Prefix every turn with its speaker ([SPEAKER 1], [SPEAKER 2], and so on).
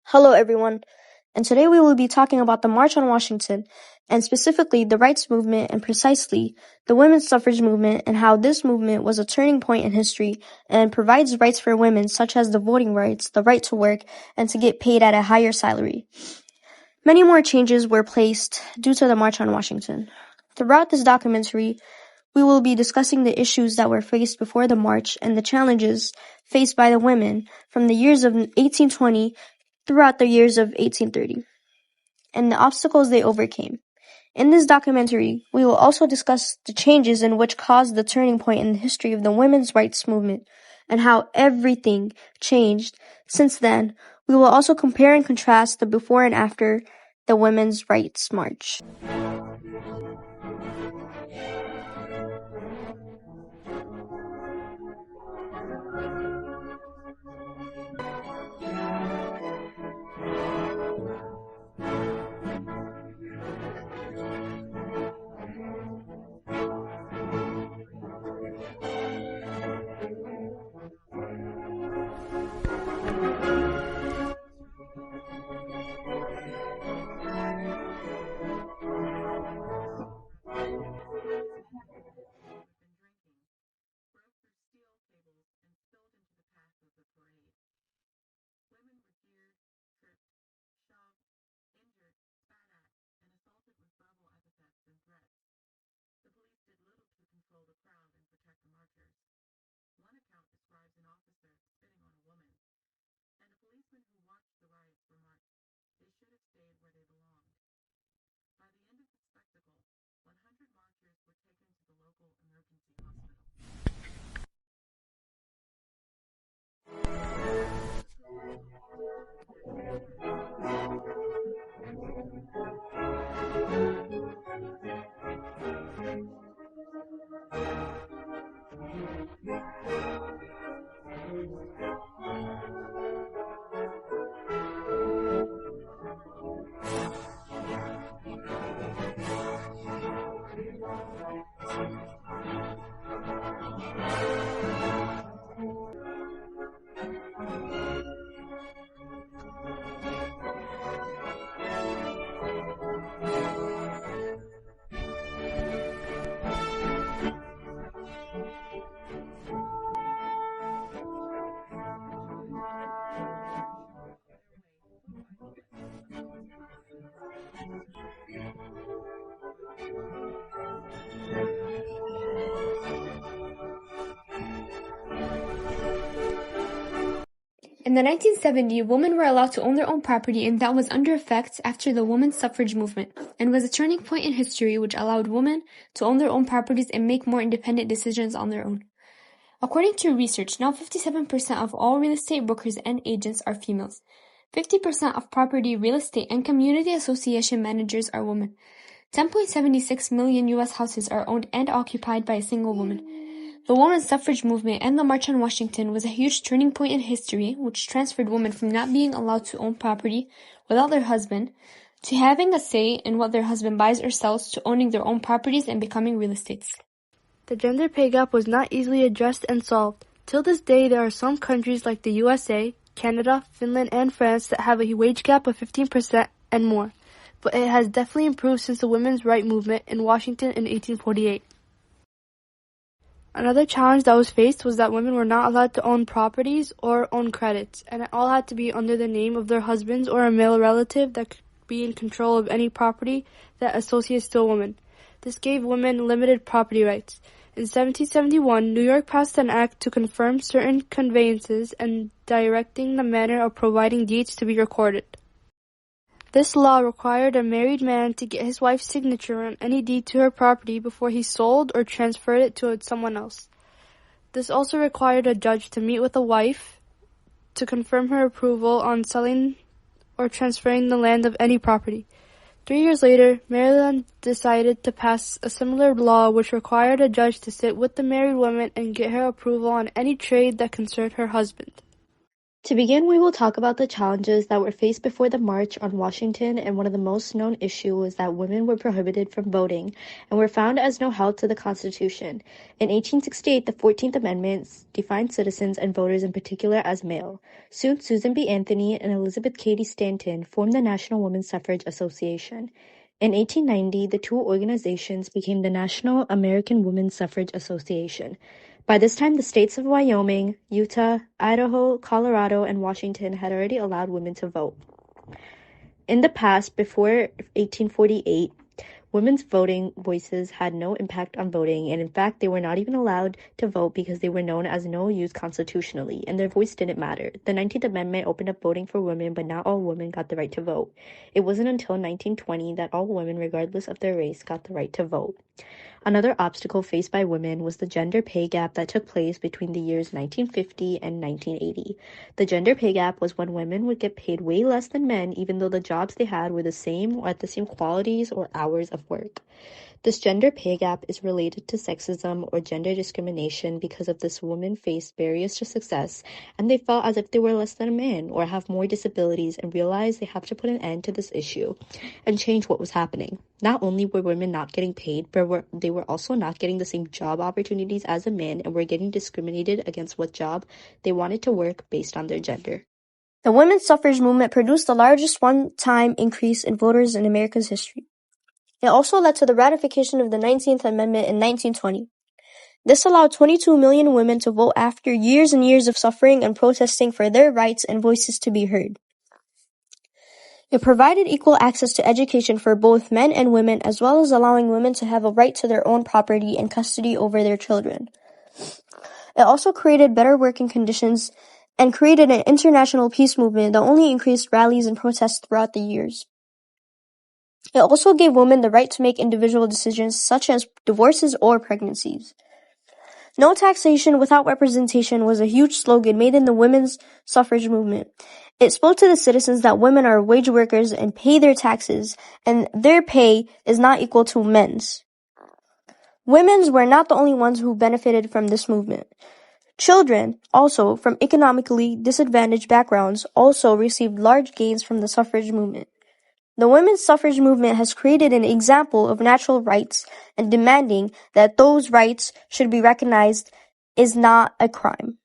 [SPEAKER 1] Hello, everyone, and today we will be talking about the March on Washington, and specifically the rights movement and precisely the women's suffrage movement and how this movement was a turning point in history and provides rights for women such as the voting rights, the right to work, and to get paid at a higher salary. Many more changes were placed due to the March on Washington. Throughout this documentary, we will be discussing the issues that were faced before the march and the challenges faced by the women from the years of 1820 throughout the years of 1830, and the obstacles they overcame. In this documentary, we will also discuss the changes in which caused the turning point in the history of the women's rights movement and how everything changed since then. We will also compare and contrast the before and after the women's rights march.
[SPEAKER 2] In the 1970s, women were allowed to own their own property, and that was under effect after the women's suffrage movement, and was a turning point in history which allowed women to own their own properties and make more independent decisions on their own. According to research, now 57% of all real estate brokers and agents are females. 50% of property, real estate, and community association managers are women. 10.76 million U.S. houses are owned and occupied by a single woman. The women's suffrage movement and the March on Washington was a huge turning point in history which transferred women from not being allowed to own property without their husband to having a say in what their husband buys or sells to owning their own properties and becoming real estates.
[SPEAKER 3] The gender pay gap was not easily addressed and solved. Till this day, there are some countries like the USA, Canada, Finland, and France that have a wage gap of 15% and more, but it has definitely improved since the women's rights movement in Washington in 1848. Another challenge that was faced was that women were not allowed to own properties or own credits, and it all had to be under the name of their husbands or a male relative that could be in control of any property that associates to a woman. This gave women limited property rights. In 1771, New York passed an act to confirm certain conveyances and directing the manner of providing deeds to be recorded. This law required a married man to get his wife's signature on any deed to her property before he sold or transferred it to someone else. This also required a judge to meet with a wife to confirm her approval on selling or transferring the land of any property. 3 years later, Maryland decided to pass a similar law which required a judge to sit with the married woman and get her approval on any trade that concerned her husband.
[SPEAKER 4] To begin, we will talk about the challenges that were faced before the March on Washington, and one of the most known issues was that women were prohibited from voting and were found as no help to the Constitution. In 1868, the 14th Amendment defined citizens and voters in particular as male. Soon, Susan B. Anthony and Elizabeth Cady Stanton formed the National Women's Suffrage Association. In 1890, the two organizations became the National American Women's Suffrage Association. By this time, the states of Wyoming, Utah, Idaho, Colorado, and Washington had already allowed women to vote. In the past, before 1848, women's voting voices had no impact on voting, and in fact, they were not even allowed to vote because they were known as no use constitutionally, and their voice didn't matter. The 19th Amendment opened up voting for women, but not all women got the right to vote. It wasn't until 1920 that all women, regardless of their race, got the right to vote. Another obstacle faced by women was the gender pay gap that took place between the years 1950 and 1980. The gender pay gap was when women would get paid way less than men, even though the jobs they had were the same or at the same qualities or hours of work. This gender pay gap is related to sexism or gender discrimination because of this women faced barriers to success, and they felt as if they were less than a man or have more disabilities, and realized they have to put an end to this issue and change what was happening. Not only were women not getting paid, but they were also not getting the same job opportunities as a man, and were getting discriminated against what job they wanted to work based on their gender.
[SPEAKER 1] The women's suffrage movement produced the largest one-time increase in voters in America's history. It also led to the ratification of the 19th Amendment in 1920. This allowed 22 million women to vote after years and years of suffering and protesting for their rights and voices to be heard. It provided equal access to education for both men and women, as well as allowing women to have a right to their own property and custody over their children. It also created better working conditions and created an international peace movement that only increased rallies and protests throughout the years. It also gave women the right to make individual decisions such as divorces or pregnancies. No taxation without representation was a huge slogan made in the women's suffrage movement. It spoke to the citizens that women are wage workers and pay their taxes, and their pay is not equal to men's. Women were not the only ones who benefited from this movement. Children, also from economically disadvantaged backgrounds, also received large gains from the suffrage movement. The women's suffrage movement has created an example of natural rights, and demanding that those rights should be recognized is not a crime.